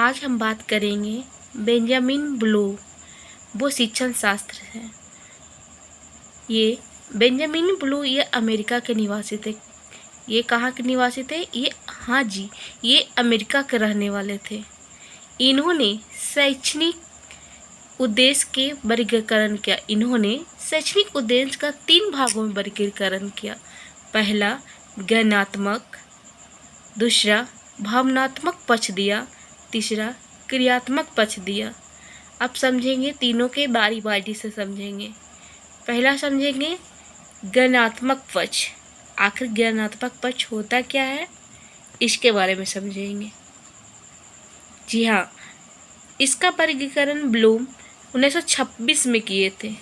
आज हम बात करेंगे बेंजामिन ब्लूम। वो शिक्षण शास्त्र है। ये बेंजामिन ब्लूम ये अमेरिका के निवासी थे। ये कहाँ के निवासी थे? ये अमेरिका के रहने वाले थे। इन्होंने शैक्षणिक उद्देश्य के वर्गीकरण किया। इन्होंने शैक्षणिक उद्देश्य का 3 भागों में वर्गीकरण किया। पहला ज्ञानात्मक, दूसरा भावनात्मक पक्ष दिया, तीसरा क्रियात्मक पक्ष दिया। अब समझेंगे, तीनों के बारी बारी से समझेंगे। पहला समझेंगे ज्ञानात्मक पक्ष। आखिर ज्ञानात्मक पक्ष होता क्या है, इसके बारे में समझेंगे। जी हाँ, इसका वर्गीकरण ब्लूम 1926 में किए थे।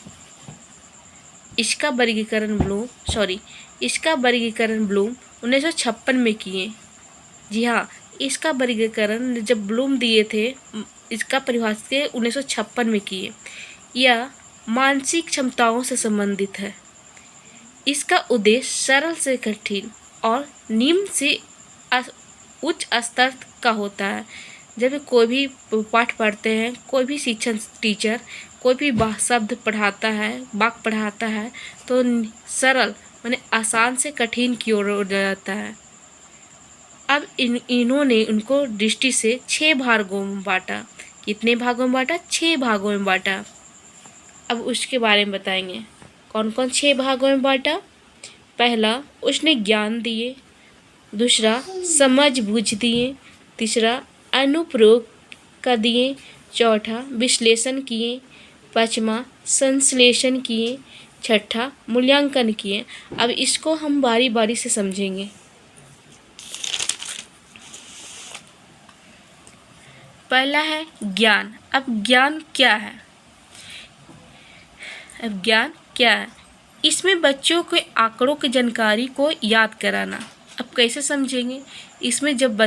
इसका वर्गीकरण ब्लूम 1956 में किए। जी हाँ, इसका वर्गीकरण जब ब्लूम दिए थे, इसका परिभाषा 1956 में किए। यह मानसिक क्षमताओं से संबंधित है। इसका उद्देश्य सरल से कठिन और निम्न से उच्च स्तर का होता है। जब कोई भी पाठ पढ़ते हैं, कोई भी शिक्षण टीचर कोई भी शब्द पढ़ाता है, वाक्य पढ़ाता है, तो सरल माने आसान से कठिन की ओर जाता है। अब इन्होंने उनको दृष्टि से 6 भागों में बांटा। कितने भागों में बांटा? 6 भागों में बांटा। अब उसके बारे में बताएंगे, कौन कौन 6 भागों में बांटा। पहला उसने ज्ञान दिए, दूसरा समझ बूझ दिए, तीसरा अनुप्रयोग का दिए, चौथा विश्लेषण किए, पांचवा संश्लेषण किए, छठा मूल्यांकन किए। अब इसको हम बारी बारी से समझेंगे। पहला है ज्ञान। अब ज्ञान क्या है? इसमें बच्चों के आंकड़ों की जानकारी को याद कराना। अब कैसे समझेंगे? इसमें जब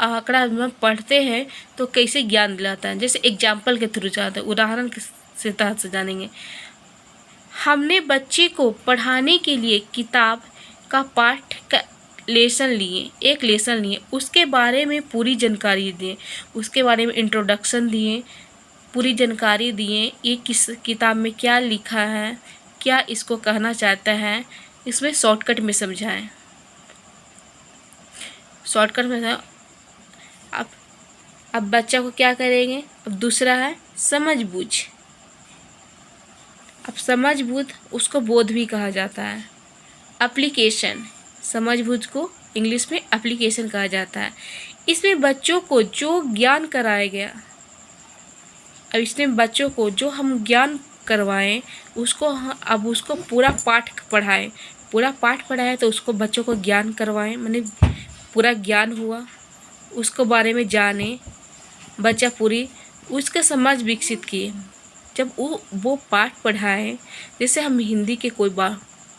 आंकड़ा में पढ़ते हैं तो कैसे ज्ञान दिलाता है, जैसे एग्जाम्पल के थ्रू जाता है, उदाहरण के तहत से जानेंगे। हमने बच्चे को पढ़ाने के लिए किताब का पाठ का एक लेसन लिए, उसके बारे में पूरी जानकारी दिए, उसके बारे में इंट्रोडक्शन दिए, पूरी जानकारी दिए। ये किस किताब में क्या लिखा है, क्या इसको कहना चाहता है, इसमें शॉर्टकट में समझाएं। अब बच्चा को क्या करेंगे? अब दूसरा है समझ बूझ। अब समझ बूझ उसको बोध भी कहा जाता है। एप्लीकेशन, समझ बूझ को इंग्लिश में एप्लीकेशन कहा जाता है। इसमें बच्चों को जो ज्ञान कराया गया, अब इसमें बच्चों को जो हम ज्ञान करवाएं, उसको पूरा पाठ पढ़ाएं तो उसको बच्चों को ज्ञान करवाएं, माने पूरा ज्ञान हुआ, उसको बारे में जाने, बच्चा पूरी उसका समझ विकसित किए। जब वो पाठ पढ़ाएं, जैसे हम हिंदी के कोई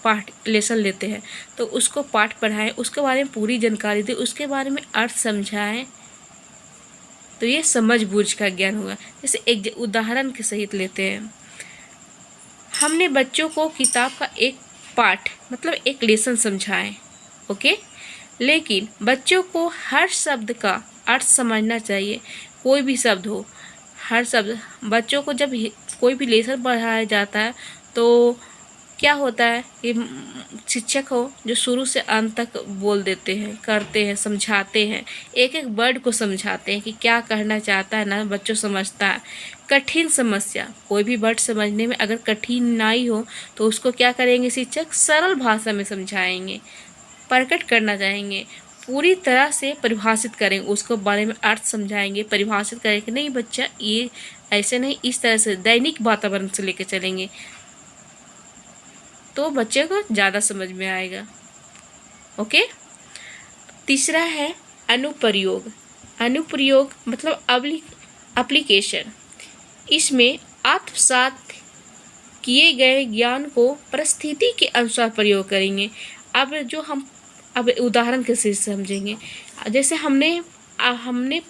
पाठ लेसन लेते हैं तो उसको पाठ पढ़ाएं, उसके बारे में पूरी जानकारी दें, उसके बारे में अर्थ समझाएं, तो ये समझ बूझ का ज्ञान हुआ। जैसे एक उदाहरण के सहित लेते हैं, हमने बच्चों को किताब का एक पाठ मतलब एक लेसन समझाएं, ओके, लेकिन बच्चों को हर शब्द का अर्थ समझना चाहिए। कोई भी शब्द हो, हर शब्द बच्चों को जब कोई भी लेसन पढ़ाया जाता है तो क्या होता है कि शिक्षक हो जो शुरू से अंत तक बोल देते हैं, करते हैं, समझाते हैं, एक एक वर्ड को समझाते हैं कि क्या कहना चाहता है ना, बच्चों समझता है। कठिन समस्या, कोई भी वर्ड समझने में अगर कठिनाई हो तो उसको क्या करेंगे शिक्षक? सरल भाषा में समझाएंगे, प्रकट करना चाहेंगे, पूरी तरह से परिभाषित करेंगे, उसको बारे में अर्थ समझाएंगे, परिभाषित करेंगे। नहीं बच्चा, ये ऐसे नहीं, इस तरह से दैनिक वातावरण से लेकर चलेंगे तो बच्चे को ज़्यादा समझ में आएगा। ओके। तीसरा है अनुप्रयोग मतलब एप्लीकेशन। इसमें आत्मसात किए गए ज्ञान को परिस्थिति के अनुसार प्रयोग करेंगे। अब उदाहरण के से समझेंगे। जैसे हमने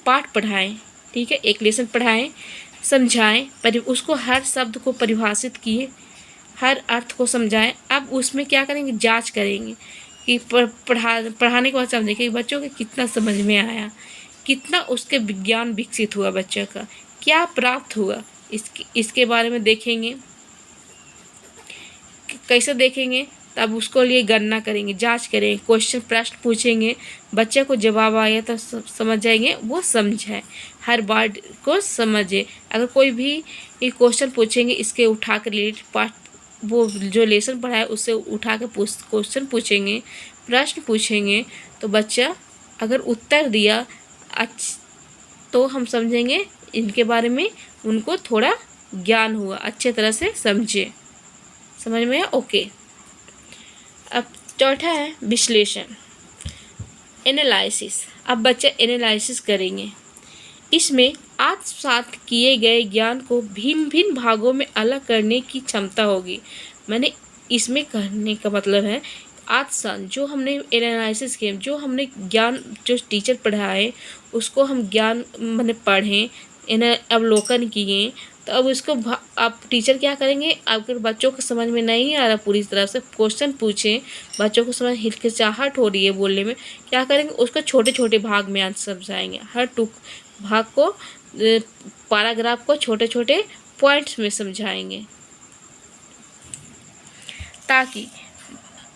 पाठ पढ़ाए, ठीक है, एक लेसन पढ़ाएं, समझाएं, उसको हर शब्द को परिभाषित किए, हर अर्थ को समझाएं। अब उसमें क्या करेंगे? जांच करेंगे कि पढ़ाने के बाद समझेंगे कि बच्चों को कितना समझ में आया, कितना उसके विज्ञान विकसित हुआ, बच्चे का क्या प्राप्त हुआ, इसके बारे में देखेंगे। कैसे देखेंगे? तब उसको लिए गणना करेंगे, जांच करेंगे, क्वेश्चन प्रश्न पूछेंगे, बच्चे को जवाब आया तो समझ जाएंगे, वो समझे, हर वर्ड को समझे। अगर कोई भी क्वेश्चन पूछेंगे इसके उठा कर रिलेटेड पार्ट, वो जो लेसन पढ़ा है उससे उठा के क्वेश्चन पूछेंगे, प्रश्न पूछेंगे, तो बच्चा अगर उत्तर दिया तो हम समझेंगे इनके बारे में उनको थोड़ा ज्ञान हुआ, अच्छे तरह से समझे। समझ में आया? ओके। अब चौथा है विश्लेषण, एनालिसिस। अब बच्चे एनालिसिस करेंगे। इसमें आत्मसात किए गए ज्ञान को भिन्न भिन्न भागों में अलग करने की क्षमता होगी। मैंने इसमें कहने का मतलब है आत्मसात, जो हमने एनालिसिस किए, जो हमने ज्ञान जो टीचर पढ़ाए उसको हम ज्ञान मैंने पढ़ें, अवलोकन किए, तो अब उसको आप टीचर क्या करेंगे, अगर बच्चों को समझ में नहीं आ रहा पूरी तरह से, क्वेश्चन पूछें, बच्चों को समझ हिचकिचाहट हो रही है बोलने में, क्या करेंगे, उसको छोटे छोटे भाग में आंसर समझाएंगे। हर भाग को, पैराग्राफ को छोटे छोटे पॉइंट्स में समझाएंगे, ताकि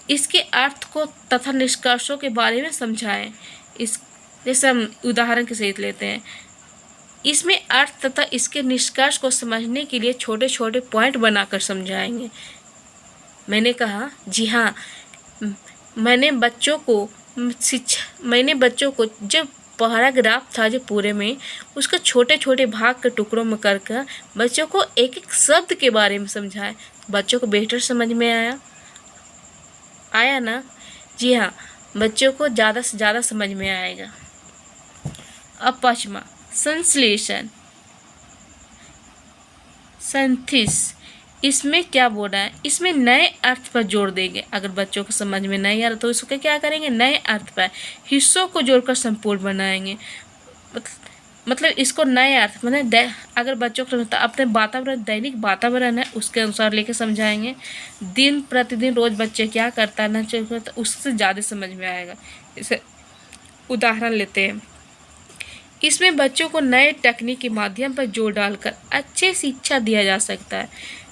इसके अर्थ को तथा निष्कर्षों के बारे में समझाएं। जैसे हम उदाहरण के सहित लेते हैं, इसमें अर्थ तथा इसके निष्कर्ष को समझने के लिए छोटे छोटे पॉइंट बनाकर समझाएंगे। मैंने कहा जी हाँ, मैंने बच्चों को जब पैराग्राफ था जो पूरे में, उसको छोटे छोटे भाग के टुकड़ों में कर बच्चों को एक एक शब्द के बारे में समझाए। बच्चों को बेहतर समझ में आया ना? जी हाँ, बच्चों को ज़्यादा से ज़्यादा समझ में आएगा। अब पाँचवा, संश्लेषण, सिंथेसिस। इसमें क्या बोल रहा है, इसमें नए अर्थ पर जोर देंगे। अगर बच्चों को समझ में नहीं आ रहा तो इसको क्या करेंगे, नए अर्थ पर हिस्सों को जोड़कर संपूर्ण बनाएंगे। मतलब इसको नए अर्थ, मतलब अगर बच्चों को अपने वातावरण, दैनिक वातावरण है उसके अनुसार लेके समझाएंगे। दिन प्रतिदिन रोज बच्चे क्या करता है ना करता, उससे ज़्यादा समझ में आएगा। इसे उदाहरण लेते हैं। इसमें बच्चों को नए तकनीक के माध्यम पर जोर डालकर अच्छे शिक्षा दिया जा सकता है।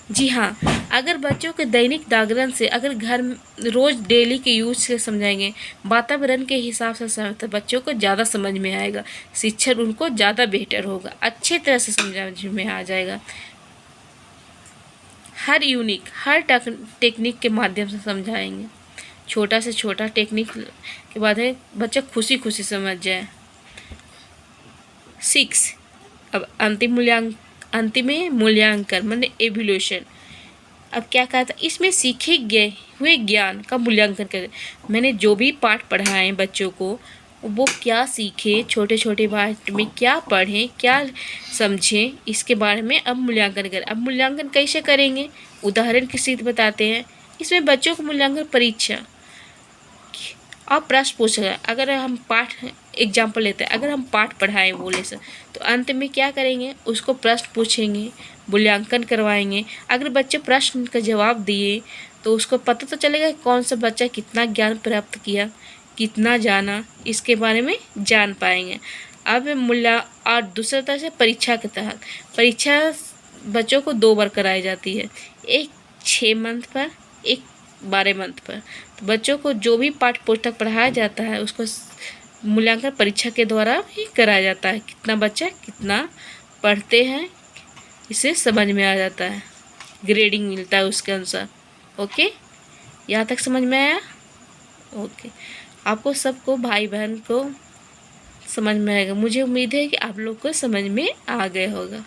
जी हाँ, अगर बच्चों के दैनिक जागरण से, अगर घर रोज़ डेली के यूज से समझाएंगे, वातावरण के हिसाब से समझते, बच्चों को ज़्यादा समझ में आएगा, शिक्षण उनको ज़्यादा बेहतर होगा, अच्छे तरह से समझ में आ जाएगा। हर टेक्निक के माध्यम से समझाएंगे, छोटा से छोटा टेक्निक के बाद है बच्चा खुशी खुशी समझ जाए। 6, अब अंतिम मूल्यांकन माने एवोल्यूशन। अब क्या कहा था, इसमें सीखे गए हुए ज्ञान का मूल्यांकन करें। मैंने जो भी पाठ पढ़ाए बच्चों को, वो क्या सीखे, छोटे छोटे पाठ में क्या पढ़ें, क्या समझें, इसके बारे में अब मूल्यांकन करें। अब मूल्यांकन कैसे करेंगे, उदाहरण के सहित बताते हैं। इसमें बच्चों को मूल्यांकन परीक्षा और प्रश्न पूछ रहे हैं। अगर हम पाठ एग्जाम्पल लेते हैं, अगर हम पाठ पढ़ाएं बोले से, तो अंत में क्या करेंगे, उसको प्रश्न पूछेंगे, मूल्यांकन करवाएंगे। अगर बच्चे प्रश्न का जवाब दिए तो उसको पता तो चलेगा कौन सा बच्चा कितना ज्ञान प्राप्त किया, कितना जाना, इसके बारे में जान पाएंगे। अब और दूसरा तरह से परीक्षा के तहत, परीक्षा बच्चों को 2 बार कराई जाती है, एक 6 मंथ पर, एक 12 मंथ पर। तो बच्चों को जो भी पाठ पुस्तक पढ़ाया जाता है उसको मूल्यांकन परीक्षा के द्वारा ही कराया जाता है। कितना बच्चा कितना पढ़ते हैं इसे समझ में आ जाता है, ग्रेडिंग मिलता है उसके अनुसार। ओके, यहाँ तक समझ में आया? ओके, आपको सबको, भाई बहन को समझ में आएगा। मुझे उम्मीद है कि आप लोग को समझ में आ गया होगा।